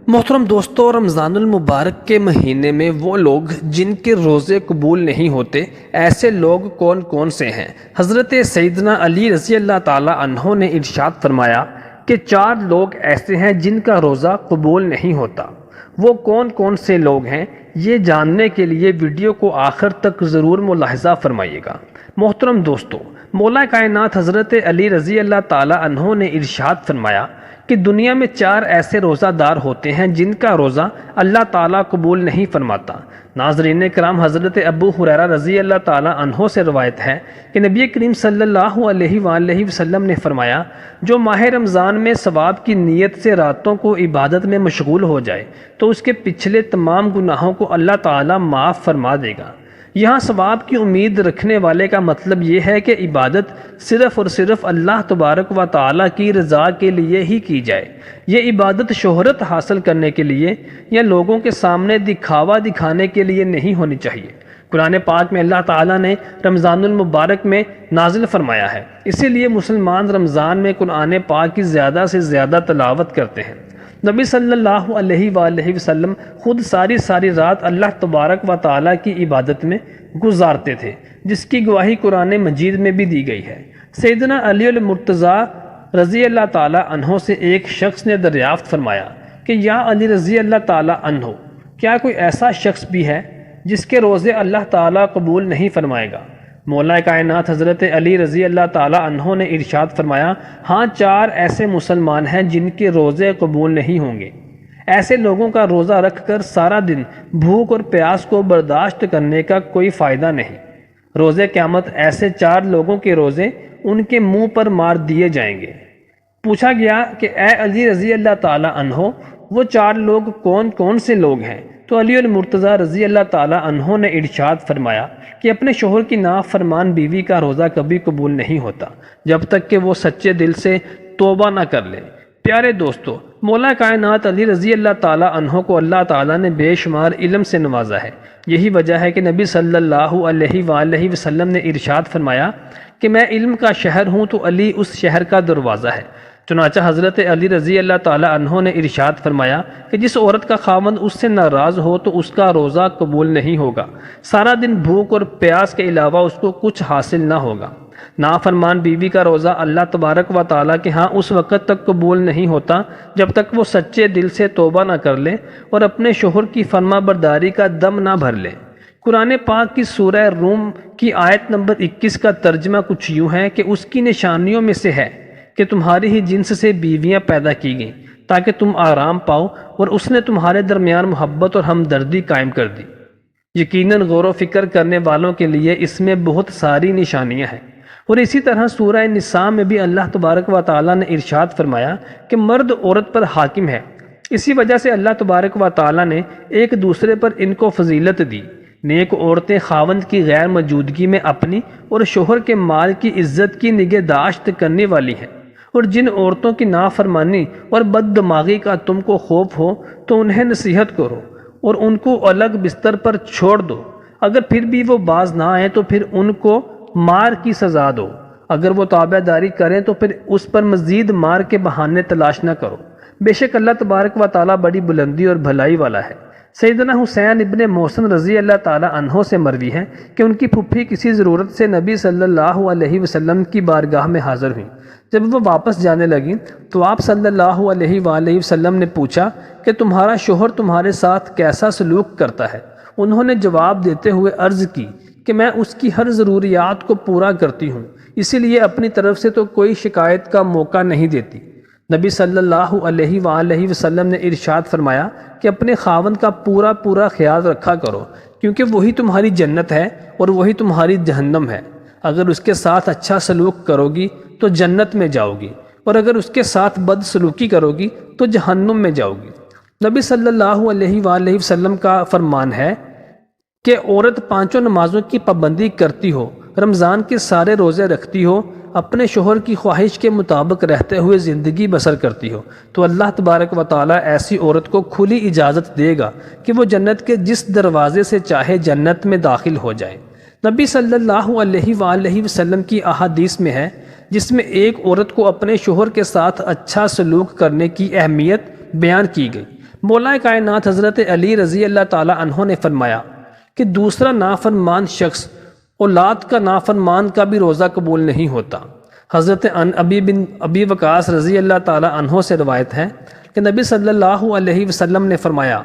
محترم دوستوں، رمضان المبارک کے مہینے میں وہ لوگ جن کے روزے قبول نہیں ہوتے، ایسے لوگ کون کون سے ہیں؟ حضرت سیدنا علی رضی اللہ تعالی عنہ نے ارشاد فرمایا کہ 4 لوگ ایسے ہیں جن کا روزہ قبول نہیں ہوتا۔ وہ کون کون سے لوگ ہیں، یہ جاننے کے لیے ویڈیو کو آخر تک ضرور ملاحظہ فرمائیے گا۔ محترم دوستو، مولا کائنات حضرت علی رضی اللہ تعالی عنہ نے ارشاد فرمایا کہ دنیا میں 4 ایسے روزہ دار ہوتے ہیں جن کا روزہ اللہ تعالیٰ قبول نہیں فرماتا۔ ناظرین کرام، حضرت ابو ہریرہ رضی اللہ تعالیٰ عنہ سے روایت ہے کہ نبی کریم صلی اللہ علیہ وآلہ وسلم نے فرمایا، جو ماہ رمضان میں ثواب کی نیت سے راتوں کو عبادت میں مشغول ہو جائے تو اس کے پچھلے تمام گناہوں کو اللہ تعالیٰ معاف فرما دے گا۔ یہاں ثواب کی امید رکھنے والے کا مطلب یہ ہے کہ عبادت صرف اور صرف اللہ تبارک و تعالیٰ کی رضا کے لیے ہی کی جائے۔ یہ عبادت شہرت حاصل کرنے کے لیے یا لوگوں کے سامنے دکھاوا دکھانے کے لیے نہیں ہونی چاہیے۔ قرآن پاک میں اللہ تعالیٰ نے رمضان المبارک میں نازل فرمایا ہے، اسی لیے مسلمان رمضان میں قرآن پاک کی زیادہ سے زیادہ تلاوت کرتے ہیں۔ نبی صلی اللہ علیہ وآلہ وسلم خود ساری رات اللہ تبارک و تعالیٰ کی عبادت میں گزارتے تھے، جس کی گواہی قرآن مجید میں بھی دی گئی ہے۔ سیدنا علی المرتضیٰ رضی اللہ تعالیٰ عنہ سے ایک شخص نے دریافت فرمایا کہ یا علی رضی اللہ تعالیٰ عنہ، کیا کوئی ایسا شخص بھی ہے جس کے روزے اللہ تعالیٰ قبول نہیں فرمائے گا؟ مولا کائنات حضرت علی رضی اللہ تعالیٰ عنہ نے ارشاد فرمایا، ہاں 4 ایسے مسلمان ہیں جن کے روزے قبول نہیں ہوں گے۔ ایسے لوگوں کا روزہ رکھ کر سارا دن بھوک اور پیاس کو برداشت کرنے کا کوئی فائدہ نہیں۔ روزے قیامت ایسے 4 لوگوں کے روزے ان کے منہ پر مار دیے جائیں گے۔ پوچھا گیا کہ اے علی رضی اللہ تعالیٰ عنہ، وہ 4 لوگ کون کون سے لوگ ہیں؟ تو علی المرتضیٰ رضی اللہ تعالیٰ عنہ نے ارشاد فرمایا کہ اپنے شوہر کی نافرمان بیوی کا روزہ کبھی قبول نہیں ہوتا جب تک کہ وہ سچے دل سے توبہ نہ کر لے۔ پیارے دوستو، مولا کائنات علی رضی اللہ تعالیٰ عنہ کو اللہ تعالیٰ نے بے شمار علم سے نوازا ہے۔ یہی وجہ ہے کہ نبی صلی اللہ علیہ وآلہ وسلم نے ارشاد فرمایا کہ میں علم کا شہر ہوں تو علی اس شہر کا دروازہ ہے۔ چنانچہ حضرت علی رضی اللہ تعالیٰ عنہ نے ارشاد فرمایا کہ جس عورت کا خاوند اس سے ناراض ہو تو اس کا روزہ قبول نہیں ہوگا۔ سارا دن بھوک اور پیاس کے علاوہ اس کو کچھ حاصل نہ ہوگا۔ نافرمان بیوی کا روزہ اللہ تبارک و تعالیٰ کے ہاں اس وقت تک قبول نہیں ہوتا جب تک وہ سچے دل سے توبہ نہ کر لے اور اپنے شوہر کی فرما برداری کا دم نہ بھر لے۔ قرآن پاک کی سورہ روم کی آیت نمبر 21 کا ترجمہ کچھ یوں ہے کہ اس کی نشانیوں میں سے ہے کہ تمہاری ہی جنس سے بیویاں پیدا کی گئیں تاکہ تم آرام پاؤ، اور اس نے تمہارے درمیان محبت اور ہمدردی قائم کر دی۔ یقیناً غور و فکر کرنے والوں کے لیے اس میں بہت ساری نشانیاں ہیں۔ اور اسی طرح سورہ نساء میں بھی اللہ تبارک و تعالیٰ نے ارشاد فرمایا کہ مرد عورت پر حاکم ہے۔ اسی وجہ سے اللہ تبارک و تعالیٰ نے ایک دوسرے پر ان کو فضیلت دی۔ نیک عورتیں خاوند کی غیر موجودگی میں اپنی اور شوہر کے مال کی عزت کی نگہداشت کرنے والی ہیں، اور جن عورتوں کی نافرمانی اور بد دماغی کا تم کو خوف ہو تو انہیں نصیحت کرو اور ان کو الگ بستر پر چھوڑ دو۔ اگر پھر بھی وہ باز نہ آئیں تو پھر ان کو مار کی سزا دو۔ اگر وہ تابع داری کریں تو پھر اس پر مزید مار کے بہانے تلاش نہ کرو۔ بے شک اللہ تبارک و تعالیٰ بڑی بلندی اور بھلائی والا ہے۔ سیدنا حسین ابن محسن رضی اللہ تعالیٰ عنہ سے مروی ہے کہ ان کی پھپھی کسی ضرورت سے نبی صلی اللہ علیہ وسلم کی بارگاہ میں حاضر ہوئیں۔ جب وہ واپس جانے لگیں تو آپ صلی اللہ علیہ وآلہ وسلم نے پوچھا کہ تمہارا شوہر تمہارے ساتھ کیسا سلوک کرتا ہے؟ انہوں نے جواب دیتے ہوئے عرض کی کہ میں اس کی ہر ضروریات کو پورا کرتی ہوں، اسی لیے اپنی طرف سے تو کوئی شکایت کا موقع نہیں دیتی۔ نبی صلی اللہ علیہ وآلہ وسلم نے ارشاد فرمایا کہ اپنے خاوند کا پورا خیال رکھا کرو، کیونکہ وہی تمہاری جنت ہے اور وہی تمہاری جہنم ہے۔ اگر اس کے ساتھ اچھا سلوک کرو گی تو جنت میں جاؤ گی، اور اگر اس کے ساتھ بد سلوکی کرو گی تو جہنم میں جاؤ گی۔ نبی صلی اللہ علیہ وآلہ وسلم کا فرمان ہے کہ عورت 5 نمازوں کی پابندی کرتی ہو، رمضان کے سارے روزے رکھتی ہو، اپنے شوہر کی خواہش کے مطابق رہتے ہوئے زندگی بسر کرتی ہو، تو اللہ تبارک و تعالیٰ ایسی عورت کو کھلی اجازت دے گا کہ وہ جنت کے جس دروازے سے چاہے جنت میں داخل ہو جائے۔ نبی صلی اللہ علیہ وآلہ وسلم کی احادیث میں ہے جس میں ایک عورت کو اپنے شوہر کے ساتھ اچھا سلوک کرنے کی اہمیت بیان کی گئی۔ مولا کائنات حضرت علی رضی اللہ تعالی عنہ نے فرمایا کہ دوسرا نافرمان شخص اولاد کا نافرمان کا بھی روزہ قبول نہیں ہوتا۔ حضرت ابی وقاص رضی اللہ تعالی عنہ سے روایت ہے کہ نبی صلی اللہ علیہ وسلم نے فرمایا،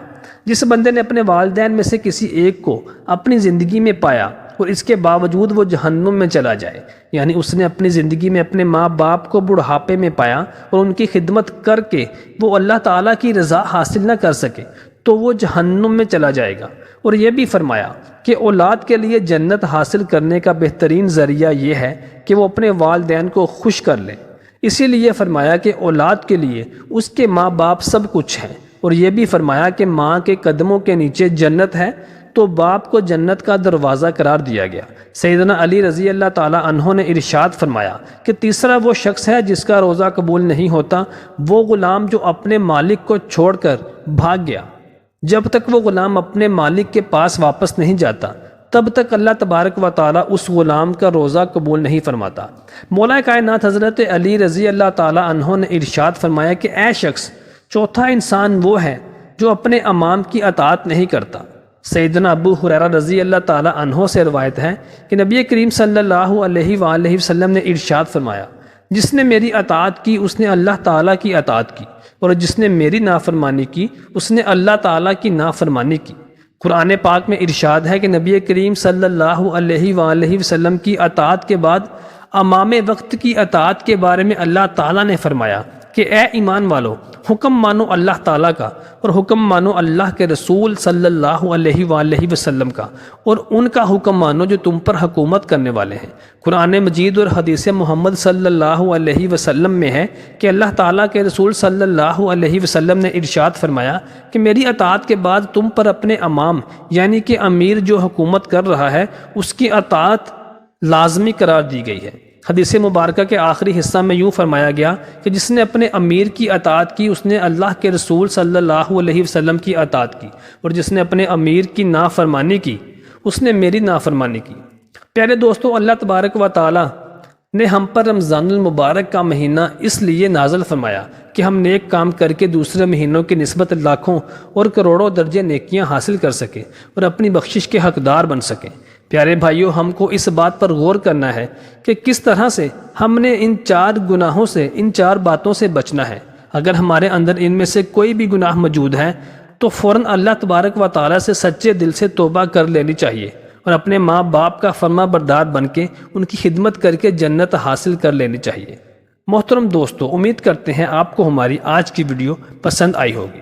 جس بندے نے اپنے والدین میں سے کسی ایک کو اپنی زندگی میں پایا اور اس کے باوجود وہ جہنم میں چلا جائے، یعنی اس نے اپنی زندگی میں اپنے ماں باپ کو بڑھاپے میں پایا اور ان کی خدمت کر کے وہ اللہ تعالیٰ کی رضا حاصل نہ کر سکے تو وہ جہنم میں چلا جائے گا۔ اور یہ بھی فرمایا کہ اولاد کے لیے جنت حاصل کرنے کا بہترین ذریعہ یہ ہے کہ وہ اپنے والدین کو خوش کر لے۔ اسی لیے فرمایا کہ اولاد کے لیے اس کے ماں باپ سب کچھ ہیں، اور یہ بھی فرمایا کہ ماں کے قدموں کے نیچے جنت ہے تو باپ کو جنت کا دروازہ قرار دیا گیا۔ سیدنا علی رضی اللہ تعالی عنہ نے ارشاد فرمایا کہ تیسرا وہ شخص ہے جس کا روزہ قبول نہیں ہوتا، وہ غلام جو اپنے مالک کو چھوڑ کر بھاگ گیا۔ جب تک وہ غلام اپنے مالک کے پاس واپس نہیں جاتا تب تک اللہ تبارک و تعالی اس غلام کا روزہ قبول نہیں فرماتا۔ مولا کائنات حضرت علی رضی اللہ تعالی عنہ نے ارشاد فرمایا کہ اے شخص، چوتھا انسان وہ ہے جو اپنے امام کی اطاعت نہیں کرتا۔ سیدنا ابو ہریرہ رضی اللہ تعالی عنہ سے روایت ہے کہ نبی کریم صلی اللہ علیہ وآلہ وسلم نے ارشاد فرمایا، جس نے میری اطاعت کی اس نے اللہ تعالیٰ کی اطاعت کی، اور جس نے میری نافرمانی کی اس نے اللہ تعالیٰ کی نافرمانی کی۔ قرآن پاک میں ارشاد ہے کہ نبی کریم صلی اللہ علیہ وآلہ وسلم کی اطاعت کے بعد امام وقت کی اطاعت کے بارے میں اللہ تعالیٰ نے فرمایا کہ اے ایمان والو، حکم مانو اللہ تعالیٰ کا اور حکم مانو اللہ کے رسول صلی اللہ علیہ وآلہ وسلم کا، اور ان کا حکم مانو جو تم پر حکومت کرنے والے ہیں۔ قرآن مجید اور حدیث محمد صلی اللہ علیہ وسلم میں ہے کہ اللہ تعالیٰ کے رسول صلی اللہ علیہ وسلم نے ارشاد فرمایا کہ میری اطاعت کے بعد تم پر اپنے امام یعنی کہ امیر جو حکومت کر رہا ہے اس کی اطاعت لازمی قرار دی گئی ہے۔ حدیث مبارکہ کے آخری حصہ میں یوں فرمایا گیا کہ جس نے اپنے امیر کی اطاعت کی اس نے اللہ کے رسول صلی اللہ علیہ وسلم کی اطاعت کی، اور جس نے اپنے امیر کی نافرمانی کی اس نے میری نافرمانی کی۔ پیارے دوستو، اللہ تبارک و تعالی نے ہم پر رمضان المبارک کا مہینہ اس لیے نازل فرمایا کہ ہم نیک کام کر کے دوسرے مہینوں کی نسبت لاکھوں اور کروڑوں درجے نیکیاں حاصل کر سکیں اور اپنی بخشش کے حقدار بن سکیں۔ پیارے بھائیوں، ہم کو اس بات پر غور کرنا ہے کہ کس طرح سے ہم نے ان چار گناہوں سے، ان چار باتوں سے بچنا ہے۔ اگر ہمارے اندر ان میں سے کوئی بھی گناہ موجود ہے تو فوراً اللہ تبارک و تعالیٰ سے سچے دل سے توبہ کر لینی چاہیے اور اپنے ماں باپ کا فرما بردار بن کے ان کی خدمت کر کے جنت حاصل کر لینی چاہیے۔ محترم دوستو، امید کرتے ہیں آپ کو ہماری آج کی ویڈیو پسند آئی ہوگی۔